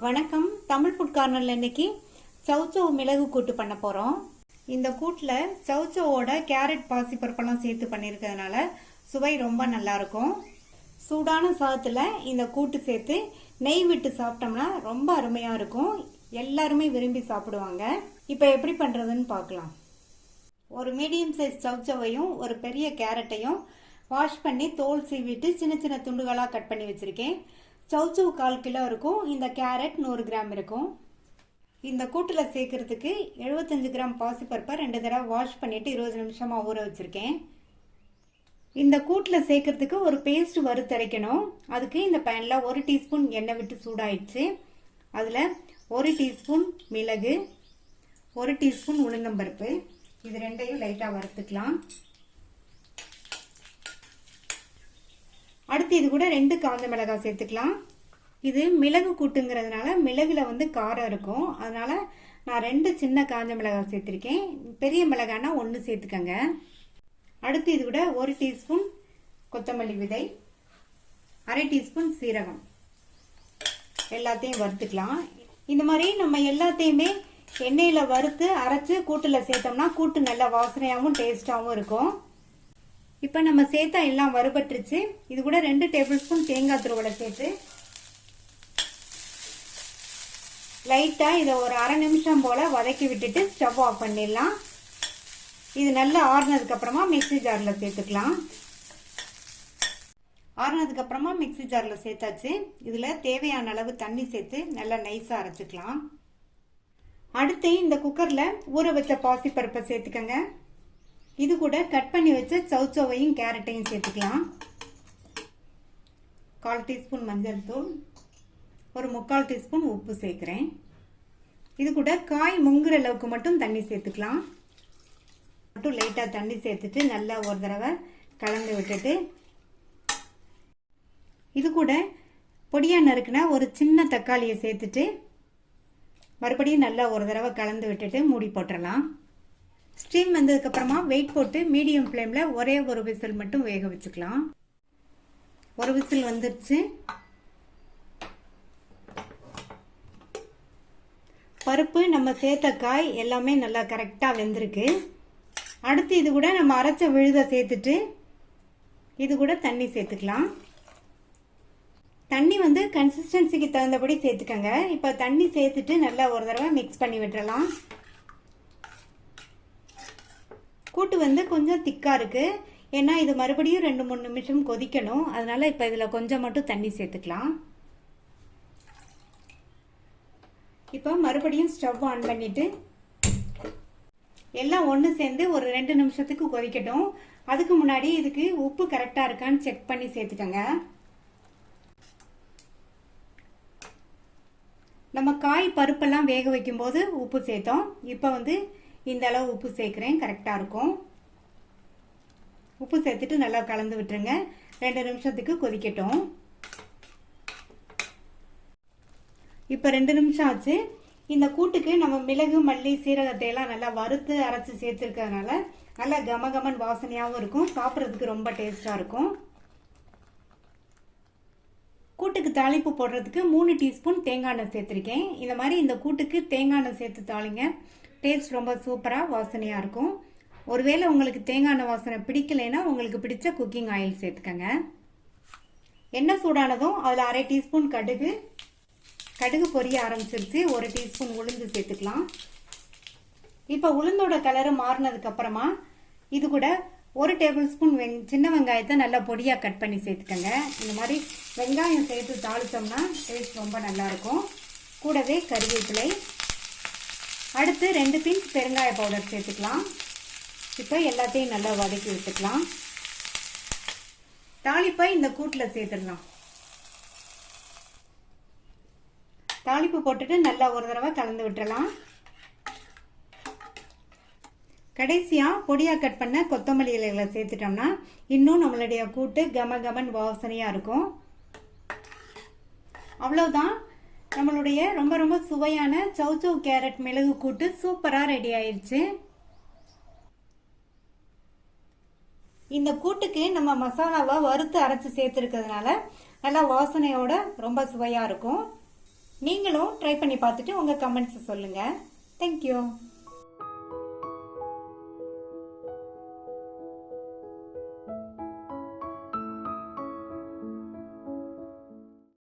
வணக்கம். தமிழ் ஃபுட் கார்னர்ல இன்னைக்கு சௌச்சௌ மிளகு கூட்டு பண்ண போறோம். இந்த கூட்டுல சௌச்சௌவோட கேரட் பாசிப்பருப்பெல்லாம் சேர்த்து பண்ணிருக்கிறதுனால சுவை ரொம்ப நல்லா இருக்கும். சூடான சாதத்துல இந்த கூட்டு சேர்த்து நெய் விட்டு சாப்பிட்டோம்னா ரொம்ப அருமையா இருக்கும். எல்லாருமே விரும்பி சாப்பிடுவாங்க. இப்ப எப்படி பண்றதுன்னு பார்க்கலாம். ஒரு மீடியம் சைஸ் சௌச்சௌவையும் ஒரு பெரிய கேரட்டையும் வாஷ் பண்ணி தோல் சீவிட்டு சின்ன சின்ன துண்டுகளா கட் பண்ணி வச்சிருக்கேன். சௌச்சௌ 1/4 கிலோ இருக்கும். இந்த கேரட் 100 கிராம் இருக்கும். இந்த கூட்டுல சேர்க்கறதுக்கு 75 கிராம் பாசிப்பருப்பை 2 தடவை வாஷ் பண்ணிட்டு 20 நிமிஷமா ஊற வச்சிருக்கேன். இந்த கூட்டுல சேர்க்கறதுக்கு ஒரு பேஸ்ட் வறுத்தரைக்கணும். அதுக்கு இந்த பேன்ல 1 டீஸ்பூன் எண்ணெய் விட்டு சூடாயிடுச்சு. அதுல 1 டீஸ்பூன் மிளகு, 1 டீஸ்பூன் உளுந்தம்பருப்பு, இது ரெண்டையும் லைட்டா வறுத்துக்கலாம். அடுத்து இது கூட 2 காஞ்ச மிளகாய் சேர்த்துக்கலாம். இது மிளகு கூட்டுங்கிறதுனால மிளகுல காரம் இருக்கும். அதனால நான் 2 சின்ன காஞ்ச மிளகாய் சேர்த்திருக்கேன். பெரிய மிளகாய்னா 1 சேர்த்துக்கங்க. அடுத்து இது கூட 1 டீஸ்பூன் கொத்தமல்லி விதை, 1/2 டீஸ்பூன் சீரகம், எல்லாத்தையும் வறுத்துக்கலாம். இந்த மாதிரி நம்ம எல்லாத்தையுமே எண்ணெயில வறுத்து அரைச்சு கூட்டுல சேர்த்தோம்னா கூட்டு நல்ல வாசனையாகவும் டேஸ்டாகவும் இருக்கும். இப்போ நம்ம சேர்த்தா எல்லாம் வறுபட்டுருச்சு. இது கூட 2 டேபிள் ஸ்பூன் தேங்காய் துருவலை சேர்த்து லைட்டா இதை ஒரு அரை நிமிஷம் போல வதக்கி விட்டுட்டு ஸ்டவ் ஆஃப் பண்ணிடலாம். இது நல்லா ஆறுனதுக்கு அப்புறமா மிக்ஸி ஜார்ல சேர்த்துக்கலாம். ஆறுனதுக்கு அப்புறமா மிக்ஸி ஜார்ல சேர்த்தாச்சு. இதுல தேவையான அளவு தண்ணி சேர்த்து நல்லா நைஸா அரைச்சுக்கலாம். அடுத்து இந்த குக்கர்ல ஊற வச்ச பாசிப்பருப்பை சேர்த்துக்கங்க. இது கூட கட் பண்ணி வச்ச சௌச்சௌவையும் கேரட்டையும் சேர்த்துக்கலாம். 1/4 டீஸ்பூன் மஞ்சள் தூள், ஒரு 3/4 டீஸ்பூன் உப்பு சேர்க்கிறேன். இது கூட காய் முங்குற அளவுக்கு மட்டும் தண்ணி சேர்த்துக்கலாம். மட்டும் லைட்டா தண்ணி சேர்த்துட்டு நல்லா ஒரு தடவை கலந்து விட்டுட்டு இது கூட பொடியா நறுக்குன ஒரு சின்ன தக்காளியை சேர்த்துட்டு மறுபடியும் நல்லா ஒரு தடவை கலந்து விட்டுட்டு மூடி போட்டுடலாம். ஸ்டீம் வந்ததுக்கு அப்புறமா வெயிட் போட்டு மீடியம் ஃப்ளேம்ல ஒரே ஒரு விசில் மட்டும் வேக வச்சுக்கலாம். ஒரு விசில் வந்துருச்சு. பருப்பு நம்ம சேர்த்த காய் எல்லாமே நல்லா கரெக்டா வெந்திருக்கு. அடுத்து இது கூட நம்ம அரைச்ச விழுத சேர்த்துட்டு இது கூட தண்ணி சேர்த்துக்கலாம். தண்ணி கன்சிஸ்டன்சிக்கு தகுந்தபடி சேர்த்துக்கங்க. இப்போ தண்ணி சேர்த்துட்டு நல்லா ஒரு தடவை மிக்ஸ் பண்ணி விட்டுறலாம். கூட்டு கொஞ்சம் திக்கா இருக்கு. ஏன்னா இது மறுபடியும் 2-3 நிமிஷம் கொதிக்கணும். அதனால இப்ப இதுல கொஞ்சம் மட்டும் தண்ணி சேர்த்துக்கலாம். இப்ப மறுபடியும் ஸ்டவ் ஆன் பண்ணிட்டு எல்லாம் ஒண்ணு சேர்ந்து ஒரு 2 நிமிஷத்துக்கு கொதிக்கட்டும். அதுக்கு முன்னாடி இதுக்கு உப்பு கரெக்டா இருக்கான்னு செக் பண்ணி சேர்த்துக்கங்க. நம்ம காய் பருப்பெல்லாம் வேக வைக்கும் போது உப்பு சேர்த்தோம். இப்ப இந்த அளவு உப்பு சேர்க்கிறேன். கரெக்டா இருக்கும். உப்பு சேர்த்துட்டு நல்லா கலந்து விட்டுருங்க. 2 நிமிஷத்துக்கு கொதிக்கட்டும். இப்ப 2 நிமிஷம் ஆச்சு. இந்த கூட்டுக்கு நம்ம மிளகு, மல்லி, சீரகத்தை எல்லாம் நல்லா வறுத்து அரைச்சு சேர்த்துருக்கிறதுனால நல்லா கமகமன் வாசனையாகவும் இருக்கும். சாப்பிட்றதுக்கு ரொம்ப டேஸ்டா இருக்கும். கூட்டுக்கு தாளிப்பு போடுறதுக்கு 3 டீஸ்பூன் தேங்காய் எண்ணெய் சேர்த்திருக்கேன். இந்த மாதிரி இந்த கூட்டுக்கு தேங்காய் எண்ணெய் சேர்த்து தாளிங்க. டேஸ்ட் ரொம்ப சூப்பரா வாசனையா இருக்கும். ஒருவேளை உங்களுக்கு தேங்காய் எண்ணெய் வாசனை பிடிக்கலைன்னா உங்களுக்கு பிடிச்ச குக்கிங் ஆயில் சேர்த்துக்கங்க. எண்ணெய் சூடானதும் அதில் 1/2 டீஸ்பூன் கடுகு பொரிய ஆரம்பிச்சிருச்சு. 1 டீஸ்பூன் உளுந்து சேர்த்துக்கலாம். இப்போ உளுந்தோட கலர் மாறினதுக்கு அப்புறமா இது கூட 1 டேபிள் ஸ்பூன் சின்ன வெங்காயத்தை நல்லா பொடியா கட் பண்ணி சேர்த்துக்கங்க. இந்த மாதிரி வெங்காயம் சேர்த்து தாளிச்சோம்னா டேஸ்ட் ரொம்ப நல்லா இருக்கும். கூடவே கறிவேப்பிலை, அடுத்து 2 பிஞ்ச் பெருங்காய பவுடர் சேர்த்துக்கலாம். இப்போ எல்லாத்தையும் நல்லா வதக்கி விட்டுக்கலாம். தாளிப்பை இந்த கூட்டுல சேர்த்துடலாம். தாளிப்பு போட்டுட்டு நல்லா ஒரு தடவை கலந்து விட்டுறலாம். கடைசியா பொடியா கட் பண்ண கொத்தமல்லி இலைகளை சேர்த்துட்டோம்னா இன்னும் நம்மளுடைய கூட்டு கமகமன் வாசனையா இருக்கும். அவ்வளவுதான். நம்மளுடைய ரொம்ப ரொம்ப சுவையான சௌச்சௌ கேரட் மிளகு கூட்டு சூப்பரா ரெடி ஆயிடுச்சு. இந்த கூட்டுக்கு நம்ம மசாலாவை வறுத்து அரைச்சு சேர்த்துருக்கிறதுனால நல்லா வாசனையோட ரொம்ப சுவையா இருக்கும். நீங்களும் ட்ரை பண்ணி பார்த்துட்டு உங்கள் கமெண்ட்ஸை சொல்லுங்கள். தேங்க்யூ.